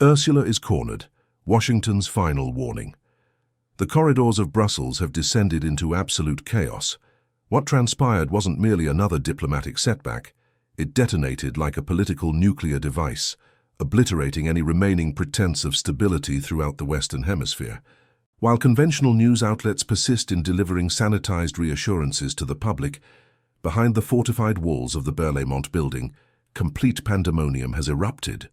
Ursula is cornered, Washington's final warning. The corridors of Brussels have descended into absolute chaos. What transpired wasn't merely another diplomatic setback. It detonated like a political nuclear device, obliterating any remaining pretense of stability throughout the Western Hemisphere. While conventional news outlets persist in delivering sanitized reassurances to the public, behind the fortified walls of the Berlaymont building, complete pandemonium has erupted.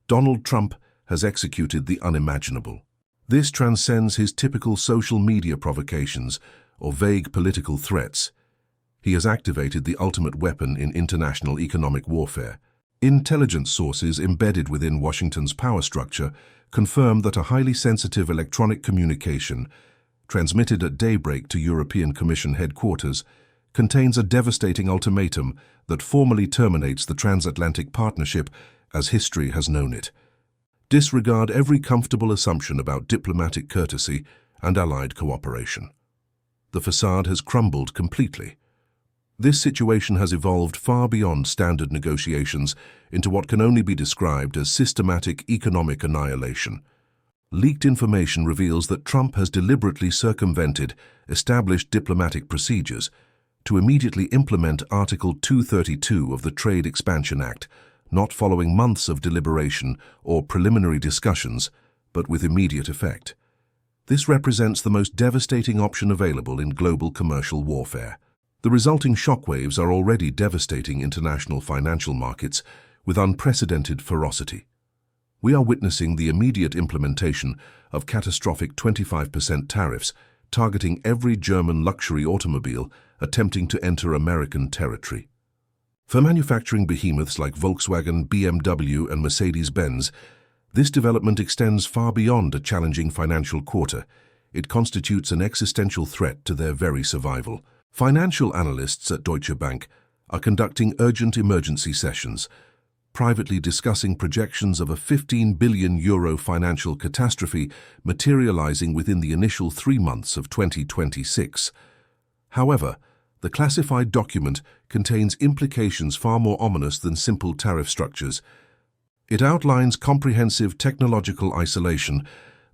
Donald Trump has executed the unimaginable. This transcends his typical social media provocations or vague political threats. He has activated the ultimate weapon in international economic warfare. Intelligence sources embedded within Washington's power structure confirm that a highly sensitive electronic communication, transmitted at daybreak to European Commission headquarters, contains a devastating ultimatum that formally terminates the transatlantic partnership as history has known it. Disregard every comfortable assumption about diplomatic courtesy and allied cooperation. The facade has crumbled completely. This situation has evolved far beyond standard negotiations into what can only be described as systematic economic annihilation. Leaked information reveals that Trump has deliberately circumvented established diplomatic procedures to immediately implement Article 232 of the Trade Expansion Act, not following months of deliberation or preliminary discussions, but with immediate effect. This represents the most devastating option available in global commercial warfare. The resulting shockwaves are already devastating international financial markets with unprecedented ferocity. We are witnessing the immediate implementation of catastrophic 25% tariffs targeting every German luxury automobile attempting to enter American territory. For manufacturing behemoths like Volkswagen, BMW, and Mercedes-Benz, this development extends far beyond a challenging financial quarter. It constitutes an existential threat to their very survival. Financial analysts at Deutsche Bank are conducting urgent emergency sessions, privately discussing projections of a €15 billion financial catastrophe materializing within the initial 3 months of 2026. However, the classified document contains implications far more ominous than simple tariff structures. It outlines comprehensive technological isolation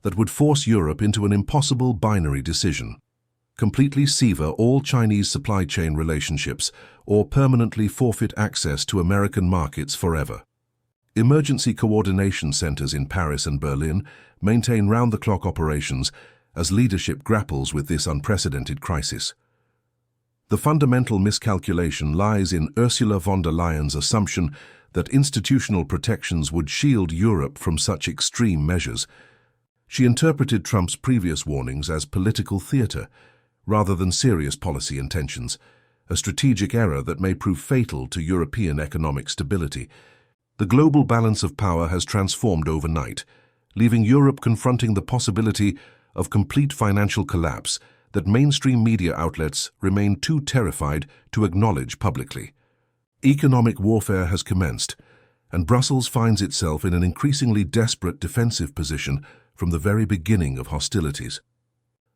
that would force Europe into an impossible binary decision: completely sever all Chinese supply chain relationships or permanently forfeit access to American markets forever. Emergency coordination centers in Paris and Berlin maintain round-the-clock operations as leadership grapples with this unprecedented crisis. The fundamental miscalculation lies in Ursula von der Leyen's assumption that institutional protections would shield Europe from such extreme measures. She interpreted Trump's previous warnings as political theater, rather than serious policy intentions, a strategic error that may prove fatal to European economic stability. The global balance of power has transformed overnight, leaving Europe confronting the possibility of complete financial collapse that mainstream media outlets remain too terrified to acknowledge publicly. Economic warfare has commenced, and Brussels finds itself in an increasingly desperate defensive position from the very beginning of hostilities.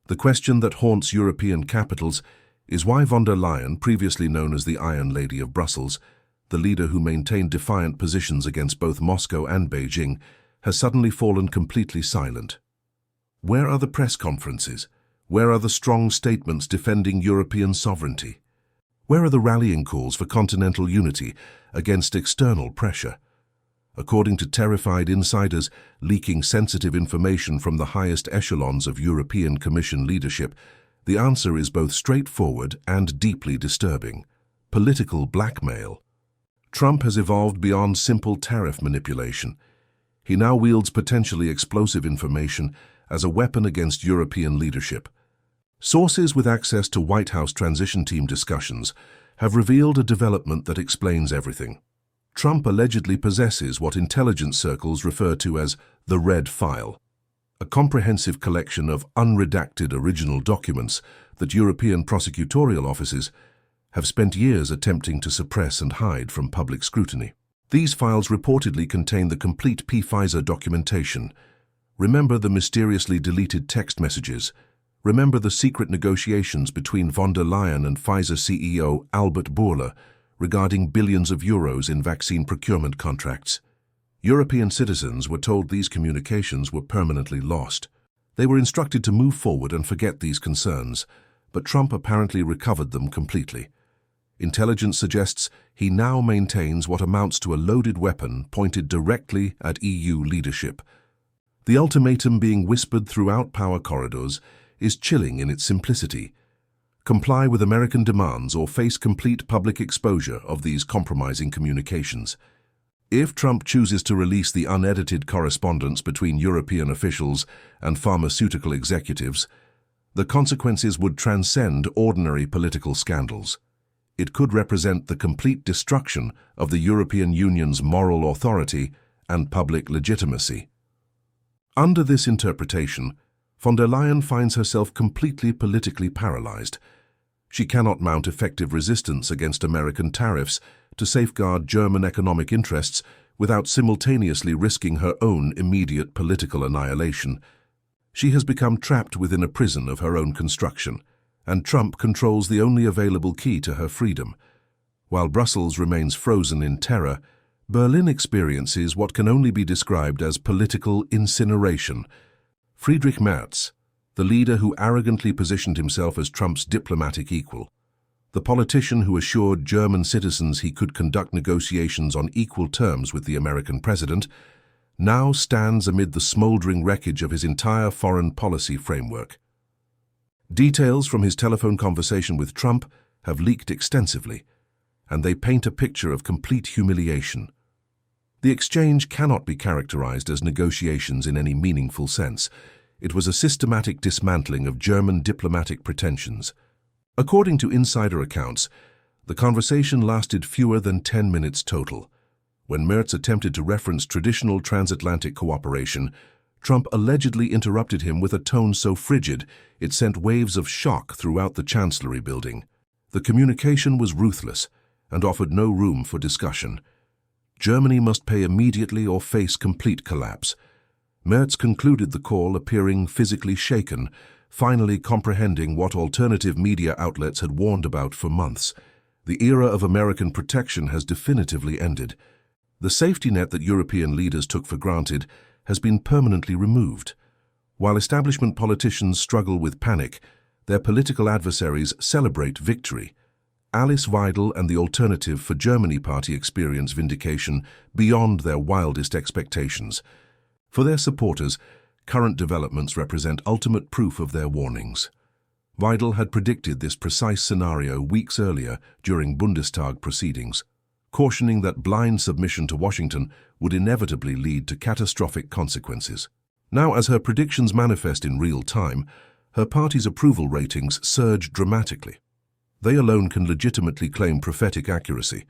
The question that haunts European capitals is why von der Leyen, previously known as the Iron Lady of Brussels, the leader who maintained defiant positions against both Moscow and Beijing, has suddenly fallen completely silent. Where are the press conferences? Where are the strong statements defending European sovereignty? Where are the rallying calls for continental unity against external pressure? According to terrified insiders leaking sensitive information from the highest echelons of European Commission leadership, the answer is both straightforward and deeply disturbing: political blackmail. Trump has evolved beyond simple tariff manipulation. He now wields potentially explosive information as a weapon against European leadership. Sources with access to White House transition team discussions have revealed a development that explains everything. Trump allegedly possesses what intelligence circles refer to as the Red File, a comprehensive collection of unredacted original documents that European prosecutorial offices have spent years attempting to suppress and hide from public scrutiny. These files reportedly contain the complete Pfizer documentation. Remember the mysteriously deleted text messages. Remember the secret negotiations between von der Leyen and Pfizer CEO Albert Bourla regarding billions of euros in vaccine procurement contracts. European citizens were told these communications were permanently lost. They were instructed to move forward and forget these concerns, but Trump apparently recovered them completely. Intelligence suggests he now maintains what amounts to a loaded weapon pointed directly at EU leadership. The ultimatum being whispered throughout power corridors is chilling in its simplicity. Comply with American demands or face complete public exposure of these compromising communications. If Trump chooses to release the unedited correspondence between European officials and pharmaceutical executives, the consequences would transcend ordinary political scandals. It could represent the complete destruction of the European Union's moral authority and public legitimacy. Under this interpretation, von der Leyen finds herself completely politically paralyzed. She cannot mount effective resistance against American tariffs to safeguard German economic interests without simultaneously risking her own immediate political annihilation. She has become trapped within a prison of her own construction, and Trump controls the only available key to her freedom. While Brussels remains frozen in terror, Berlin experiences what can only be described as political incineration. Friedrich Merz, the leader who arrogantly positioned himself as Trump's diplomatic equal, the politician who assured German citizens he could conduct negotiations on equal terms with the American president, now stands amid the smoldering wreckage of his entire foreign policy framework. Details from his telephone conversation with Trump have leaked extensively, and they paint a picture of complete humiliation. The exchange cannot be characterized as negotiations in any meaningful sense. It was a systematic dismantling of German diplomatic pretensions. According to insider accounts, the conversation lasted fewer than 10 minutes total. When Merz attempted to reference traditional transatlantic cooperation, Trump allegedly interrupted him with a tone so frigid it sent waves of shock throughout the Chancellery building. The communication was ruthless and offered no room for discussion. Germany must pay immediately or face complete collapse. Merz concluded the call appearing physically shaken, finally comprehending what alternative media outlets had warned about for months. The era of American protection has definitively ended. The safety net that European leaders took for granted has been permanently removed. While establishment politicians struggle with panic, their political adversaries celebrate victory. Alice Weidel and the Alternative for Germany party experience vindication beyond their wildest expectations. For their supporters, current developments represent ultimate proof of their warnings. Weidel had predicted this precise scenario weeks earlier during Bundestag proceedings, cautioning that blind submission to Washington would inevitably lead to catastrophic consequences. Now, as her predictions manifest in real time, her party's approval ratings surge dramatically. They alone can legitimately claim prophetic accuracy.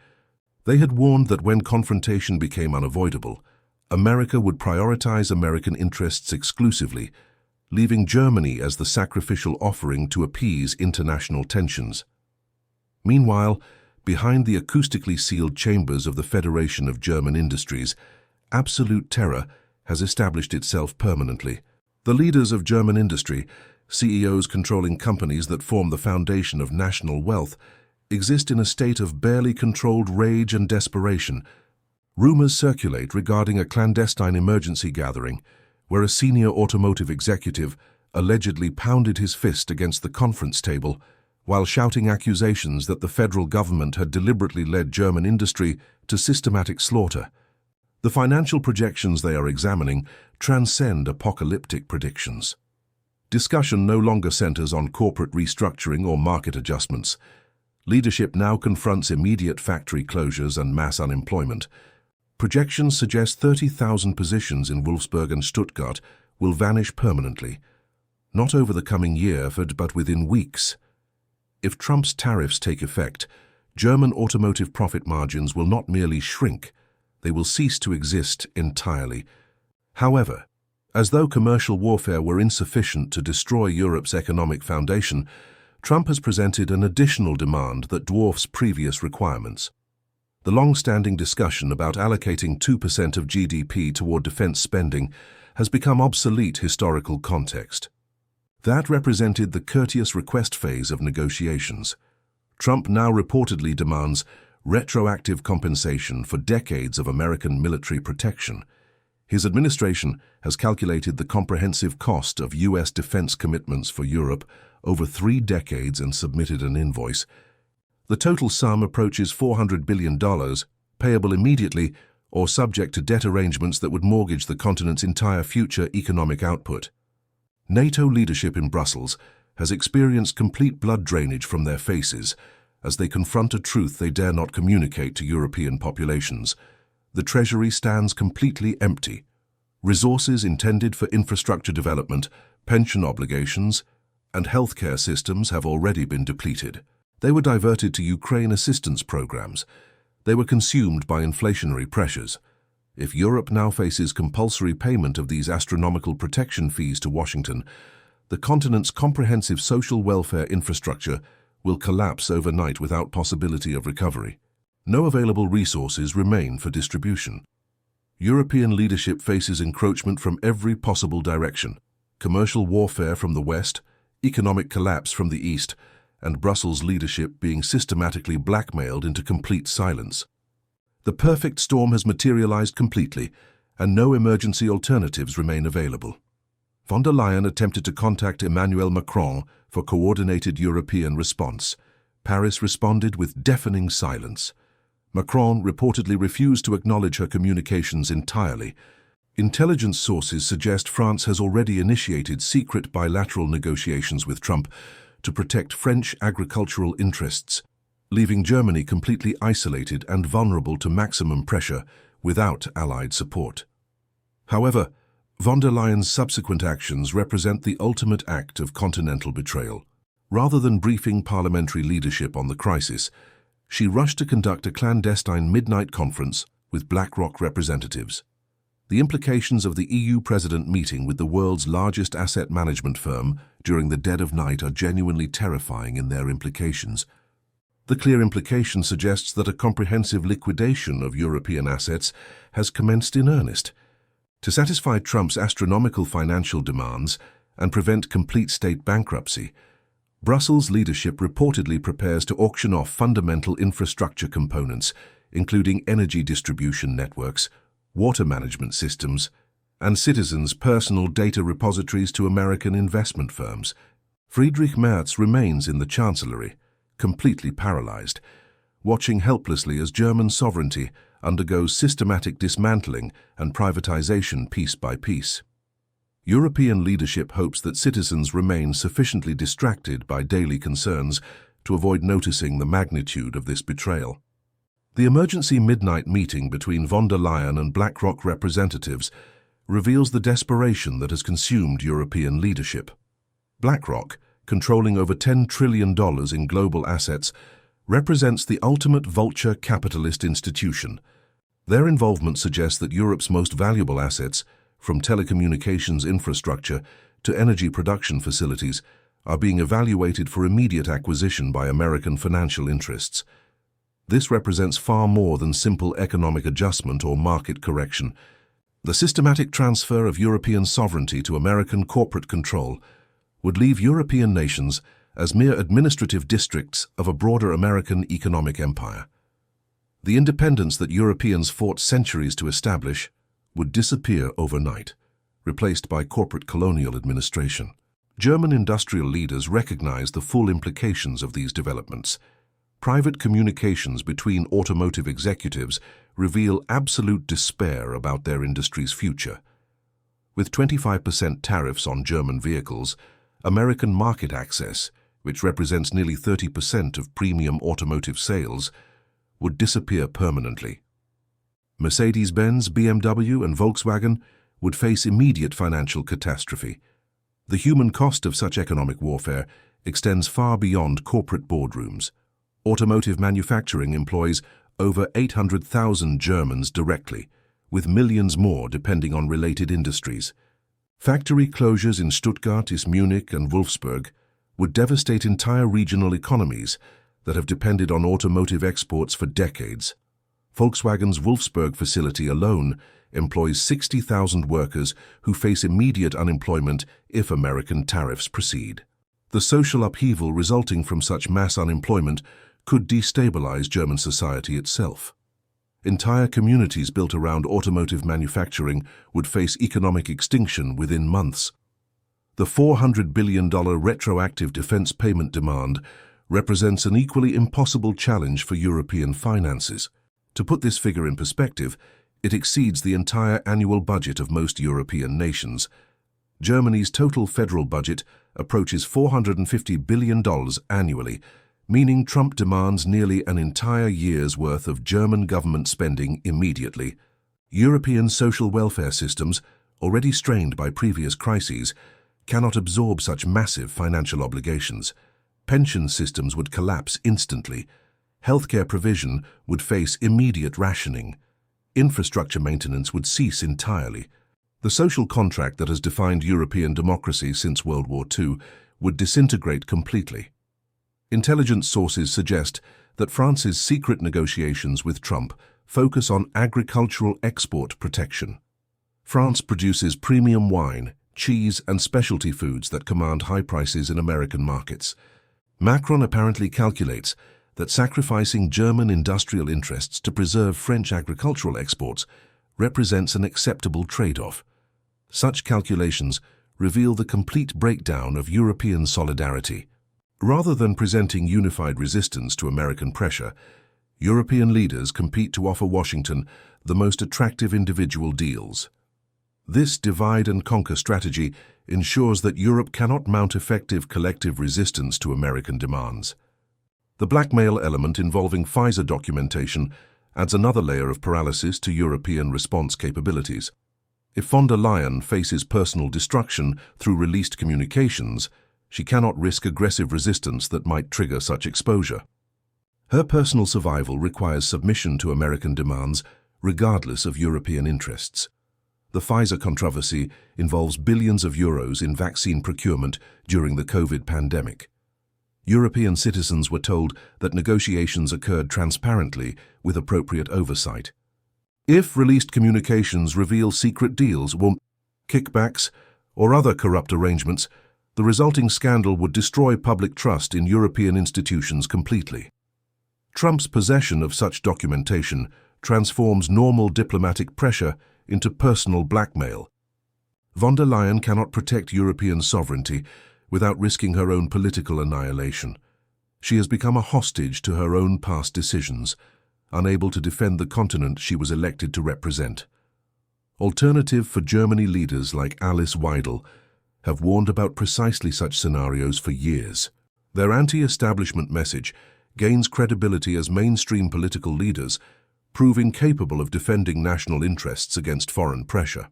They had warned that when confrontation became unavoidable, America would prioritize American interests exclusively, leaving Germany as the sacrificial offering to appease international tensions. Meanwhile, behind the acoustically sealed chambers of the Federation of German Industries, absolute terror has established itself permanently. The leaders of German industry, CEOs controlling companies that form the foundation of national wealth, exist in a state of barely controlled rage and desperation. Rumors circulate regarding a clandestine emergency gathering where a senior automotive executive allegedly pounded his fist against the conference table while shouting accusations that the federal government had deliberately led German industry to systematic slaughter. The financial projections they are examining transcend apocalyptic predictions. Discussion no longer centers on corporate restructuring or market adjustments. Leadership now confronts immediate factory closures and mass unemployment. Projections suggest 30,000 positions in Wolfsburg and Stuttgart will vanish permanently, not over the coming year, but within weeks. If Trump's tariffs take effect, German automotive profit margins will not merely shrink, they will cease to exist entirely. However, as though commercial warfare were insufficient to destroy Europe's economic foundation, Trump has presented an additional demand that dwarfs previous requirements. The long-standing discussion about allocating 2% of GDP toward defense spending has become obsolete historical context. That represented the courteous request phase of negotiations. Trump now reportedly demands retroactive compensation for decades of American military protection. His administration has calculated the comprehensive cost of U.S. defense commitments for Europe over 3 decades and submitted an invoice. The total sum approaches $400 billion, payable immediately or subject to debt arrangements that would mortgage the continent's entire future economic output. NATO leadership in Brussels has experienced complete blood drainage from their faces as they confront a truth they dare not communicate to European populations. The Treasury stands completely empty. Resources intended for infrastructure development, pension obligations, and healthcare systems have already been depleted. They were diverted to Ukraine assistance programs. They were consumed by inflationary pressures. If Europe now faces compulsory payment of these astronomical protection fees to Washington, the continent's comprehensive social welfare infrastructure will collapse overnight without possibility of recovery. No available resources remain for distribution. European leadership faces encroachment from every possible direction: commercial warfare from the West, economic collapse from the East, and Brussels leadership being systematically blackmailed into complete silence. The perfect storm has materialized completely, and no emergency alternatives remain available. Von der Leyen attempted to contact Emmanuel Macron for coordinated European response. Paris responded with deafening silence. Macron reportedly refused to acknowledge her communications entirely. Intelligence sources suggest France has already initiated secret bilateral negotiations with Trump to protect French agricultural interests, leaving Germany completely isolated and vulnerable to maximum pressure without Allied support. However, von der Leyen's subsequent actions represent the ultimate act of continental betrayal. Rather than briefing parliamentary leadership on the crisis, she rushed to conduct a clandestine midnight conference with BlackRock representatives. The implications of the EU president meeting with the world's largest asset management firm during the dead of night are genuinely terrifying in their implications. The clear implication suggests that a comprehensive liquidation of European assets has commenced in earnest. To satisfy Trump's astronomical financial demands and prevent complete state bankruptcy, Brussels leadership reportedly prepares to auction off fundamental infrastructure components, including energy distribution networks, water management systems, and citizens' personal data repositories to American investment firms. Friedrich Merz remains in the Chancellery, completely paralyzed, watching helplessly as German sovereignty undergoes systematic dismantling and privatization piece by piece. European leadership hopes that citizens remain sufficiently distracted by daily concerns to avoid noticing the magnitude of this betrayal. The emergency midnight meeting between von der Leyen and BlackRock representatives reveals the desperation that has consumed European leadership. BlackRock, controlling over $10 trillion in global assets, represents the ultimate vulture capitalist institution. Their involvement suggests that Europe's most valuable assets, from telecommunications infrastructure to energy production facilities, are being evaluated for immediate acquisition by American financial interests. This represents far more than simple economic adjustment or market correction. The systematic transfer of European sovereignty to American corporate control would leave European nations as mere administrative districts of a broader American economic empire. The independence that Europeans fought centuries to establish would disappear overnight, replaced by corporate colonial administration. German industrial leaders recognize the full implications of these developments. Private communications between automotive executives reveal absolute despair about their industry's future. With 25% tariffs on German vehicles, American market access, which represents nearly 30% of premium automotive sales, would disappear permanently. Mercedes-Benz, BMW, and Volkswagen would face immediate financial catastrophe. The human cost of such economic warfare extends far beyond corporate boardrooms. Automotive manufacturing employs over 800,000 Germans directly, with millions more depending on related industries. Factory closures in Stuttgart, Munich, and Wolfsburg would devastate entire regional economies that have depended on automotive exports for decades. Volkswagen's Wolfsburg facility alone employs 60,000 workers who face immediate unemployment if American tariffs proceed. The social upheaval resulting from such mass unemployment could destabilize German society itself. Entire communities built around automotive manufacturing would face economic extinction within months. The $400 billion retroactive defense payment demand represents an equally impossible challenge for European finances. To put this figure in perspective, it exceeds the entire annual budget of most European nations. Germany's total federal budget approaches $450 billion annually, meaning Trump demands nearly an entire year's worth of German government spending immediately. European social welfare systems, already strained by previous crises, cannot absorb such massive financial obligations. Pension systems would collapse instantly. Healthcare provision would face immediate rationing. Infrastructure maintenance would cease entirely. The social contract that has defined European democracy since World War II would disintegrate completely. Intelligence sources suggest that France's secret negotiations with Trump focus on agricultural export protection. France produces premium wine, cheese, and specialty foods that command high prices in American markets. Macron apparently calculates that sacrificing German industrial interests to preserve French agricultural exports represents an acceptable trade-off. Such calculations reveal the complete breakdown of European solidarity. Rather than presenting unified resistance to American pressure, European leaders compete to offer Washington the most attractive individual deals. This divide-and-conquer strategy ensures that Europe cannot mount effective collective resistance to American demands. The blackmail element involving Pfizer documentation adds another layer of paralysis to European response capabilities. If von der Leyen faces personal destruction through released communications, she cannot risk aggressive resistance that might trigger such exposure. Her personal survival requires submission to American demands, regardless of European interests. The Pfizer controversy involves billions of euros in vaccine procurement during the COVID pandemic. European citizens were told that negotiations occurred transparently with appropriate oversight. If released communications reveal secret deals, kickbacks, or other corrupt arrangements, the resulting scandal would destroy public trust in European institutions completely. Trump's possession of such documentation transforms normal diplomatic pressure into personal blackmail. Von der Leyen cannot protect European sovereignty without risking her own political annihilation. She has become a hostage to her own past decisions, unable to defend the continent she was elected to represent. Alternative for Germany leaders like Alice Weidel have warned about precisely such scenarios for years. Their anti-establishment message gains credibility as mainstream political leaders, proving capable of defending national interests against foreign pressure.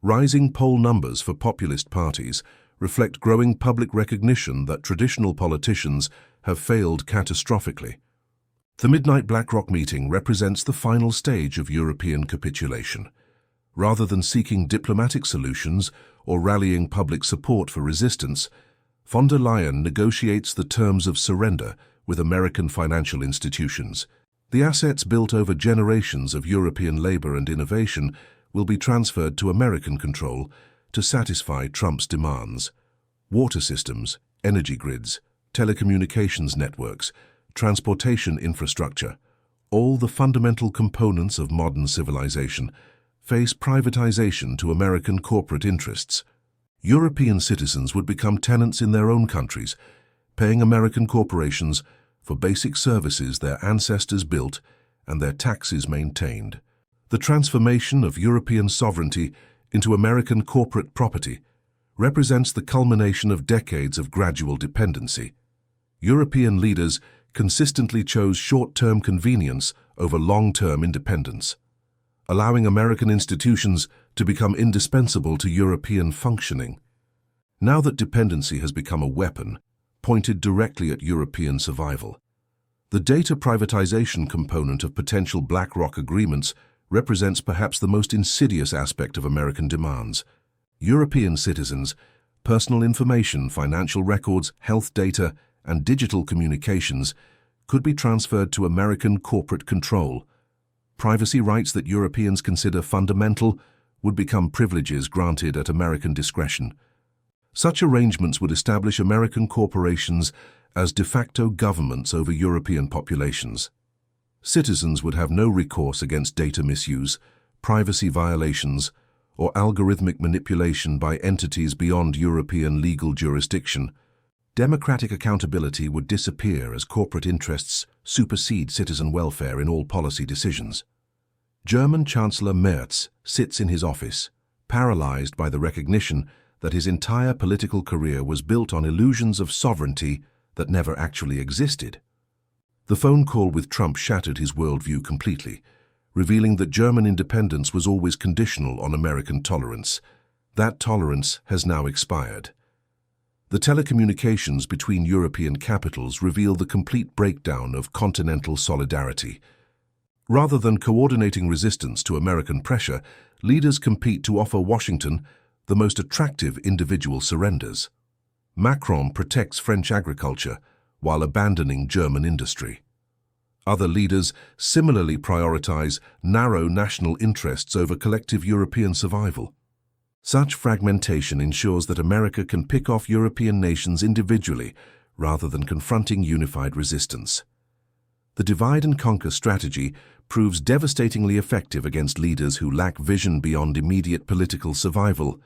Rising poll numbers for populist parties reflect growing public recognition that traditional politicians have failed catastrophically. The Midnight BlackRock meeting represents the final stage of European capitulation. Rather than seeking diplomatic solutions or rallying public support for resistance, von der Leyen negotiates the terms of surrender with American financial institutions. The assets built over generations of European labor and innovation will be transferred to American control to satisfy Trump's demands. Water systems, energy grids, telecommunications networks, transportation infrastructure, all the fundamental components of modern civilization, face privatization to American corporate interests. European citizens would become tenants in their own countries, paying American corporations for basic services their ancestors built and their taxes maintained. The transformation of European sovereignty into American corporate property represents the culmination of decades of gradual dependency. European leaders consistently chose short-term convenience over long-term independence, allowing American institutions to become indispensable to European functioning. Now that dependency has become a weapon pointed directly at European survival, the data privatization component of potential BlackRock agreements represents perhaps the most insidious aspect of American demands. European citizens, personal information, financial records, health data, and digital communications could be transferred to American corporate control. Privacy rights that Europeans consider fundamental would become privileges granted at American discretion. Such arrangements would establish American corporations as de facto governments over European populations. Citizens would have no recourse against data misuse, privacy violations, or algorithmic manipulation by entities beyond European legal jurisdiction. Democratic accountability would disappear as corporate interests supersede citizen welfare in all policy decisions. German Chancellor Merz sits in his office, paralyzed by the recognition that his entire political career was built on illusions of sovereignty that never actually existed. The phone call with Trump shattered his worldview completely, revealing that German independence was always conditional on American tolerance. That tolerance has now expired. The telecommunications between European capitals reveal the complete breakdown of continental solidarity. Rather than coordinating resistance to American pressure, leaders compete to offer Washington the most attractive individual surrenders. Macron protects French agriculture while abandoning German industry. Other leaders similarly prioritize narrow national interests over collective European survival. Such fragmentation ensures that America can pick off European nations individually rather than confronting unified resistance. The divide-and-conquer strategy proves devastatingly effective against leaders who lack vision beyond immediate political survival.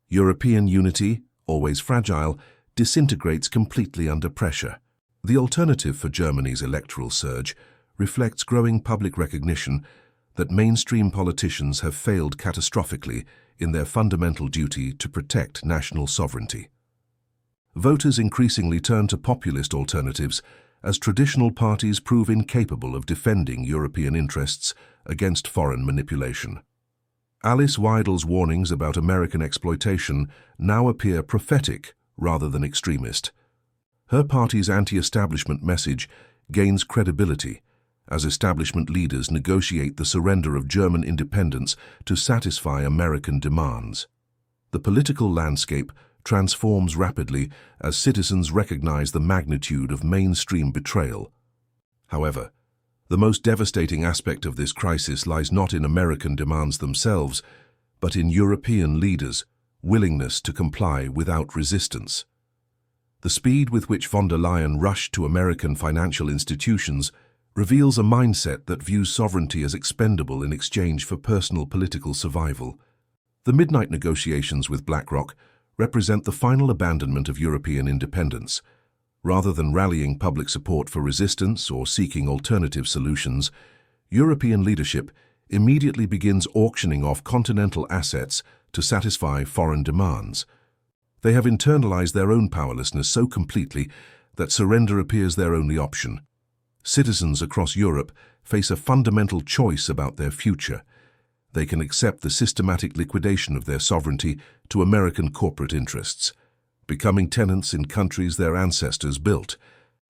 European unity, always fragile, disintegrates completely under pressure. The alternative for Germany's electoral surge reflects growing public recognition that mainstream politicians have failed catastrophically in their fundamental duty to protect national sovereignty. Voters increasingly turn to populist alternatives as traditional parties prove incapable of defending European interests against foreign manipulation. Alice Weidle's warnings about American exploitation now appear prophetic rather than extremist. Her party's anti-establishment message gains credibility as establishment leaders negotiate the surrender of German independence to satisfy American demands. The political landscape transforms rapidly as citizens recognize the magnitude of mainstream betrayal. However, the most devastating aspect of this crisis lies not in American demands themselves, but in European leaders' willingness to comply without resistance. The speed with which von der Leyen rushed to American financial institutions reveals a mindset that views sovereignty as expendable in exchange for personal political survival. The midnight negotiations with BlackRock represent the final abandonment of European independence. Rather than rallying public support for resistance or seeking alternative solutions, European leadership immediately begins auctioning off continental assets to satisfy foreign demands. They have internalized their own powerlessness so completely that surrender appears their only option. Citizens across Europe face a fundamental choice about their future. They can accept the systematic liquidation of their sovereignty to American corporate interests, becoming tenants in countries their ancestors built.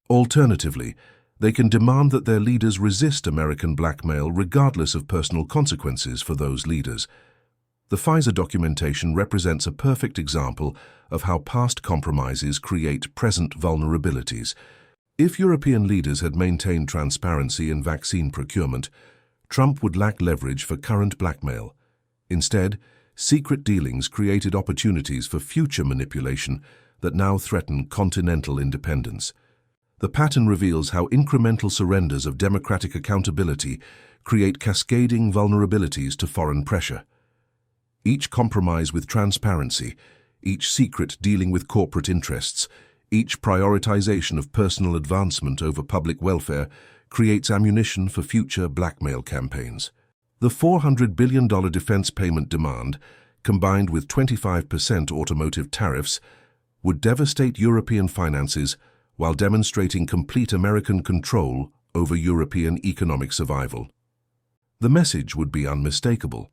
Alternatively, they can demand that their leaders resist American blackmail regardless of personal consequences for those leaders. The Pfizer documentation represents a perfect example of how past compromises create present vulnerabilities. If European leaders had maintained transparency in vaccine procurement, Trump would lack leverage for current blackmail. Instead, secret dealings created opportunities for future manipulation that now threaten continental independence. The pattern reveals how incremental surrenders of democratic accountability create cascading vulnerabilities to foreign pressure. Each compromise with transparency, each secret dealing with corporate interests, each prioritization of personal advancement over public welfare creates ammunition for future blackmail campaigns. The $400 billion defense payment demand, combined with 25% automotive tariffs, would devastate European finances while demonstrating complete American control over European economic survival. The message would be unmistakable.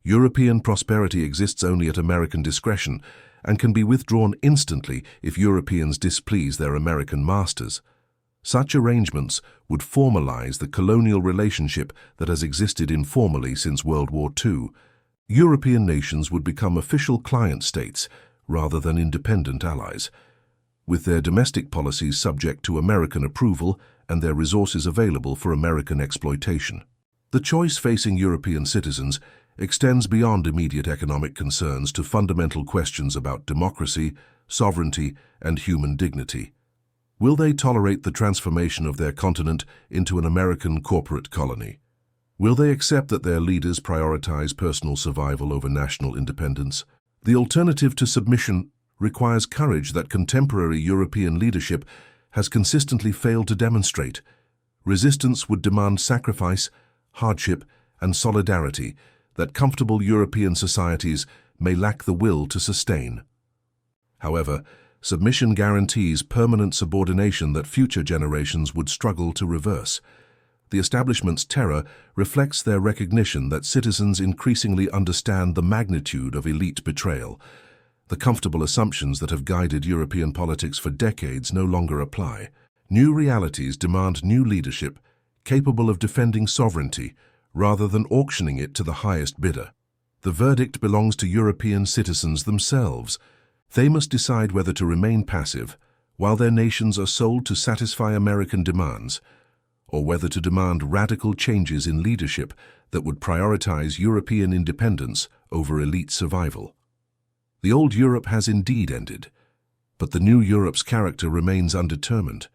European prosperity exists only at American discretion and can be withdrawn instantly if Europeans displease their American masters. Such arrangements would formalize the colonial relationship that has existed informally since World War II. European nations would become official client states rather than independent allies, with their domestic policies subject to American approval and their resources available for American exploitation. The choice facing European citizens extends beyond immediate economic concerns to fundamental questions about democracy, sovereignty, and human dignity. Will they tolerate the transformation of their continent into an American corporate colony? Will they accept that their leaders prioritize personal survival over national independence? The alternative to submission requires courage that contemporary European leadership has consistently failed to demonstrate. Resistance would demand sacrifice, hardship, and solidarity that comfortable European societies may lack the will to sustain. However, submission guarantees permanent subordination that future generations would struggle to reverse. The establishment's terror reflects their recognition that citizens increasingly understand the magnitude of elite betrayal. The comfortable assumptions that have guided European politics for decades no longer apply. New realities demand new leadership, capable of defending sovereignty, rather than auctioning it to the highest bidder. The verdict belongs to European citizens themselves. They must decide whether to remain passive, while their nations are sold to satisfy American demands, or whether to demand radical changes in leadership that would prioritize European independence over elite survival. The old Europe has indeed ended, but the new Europe's character remains undetermined.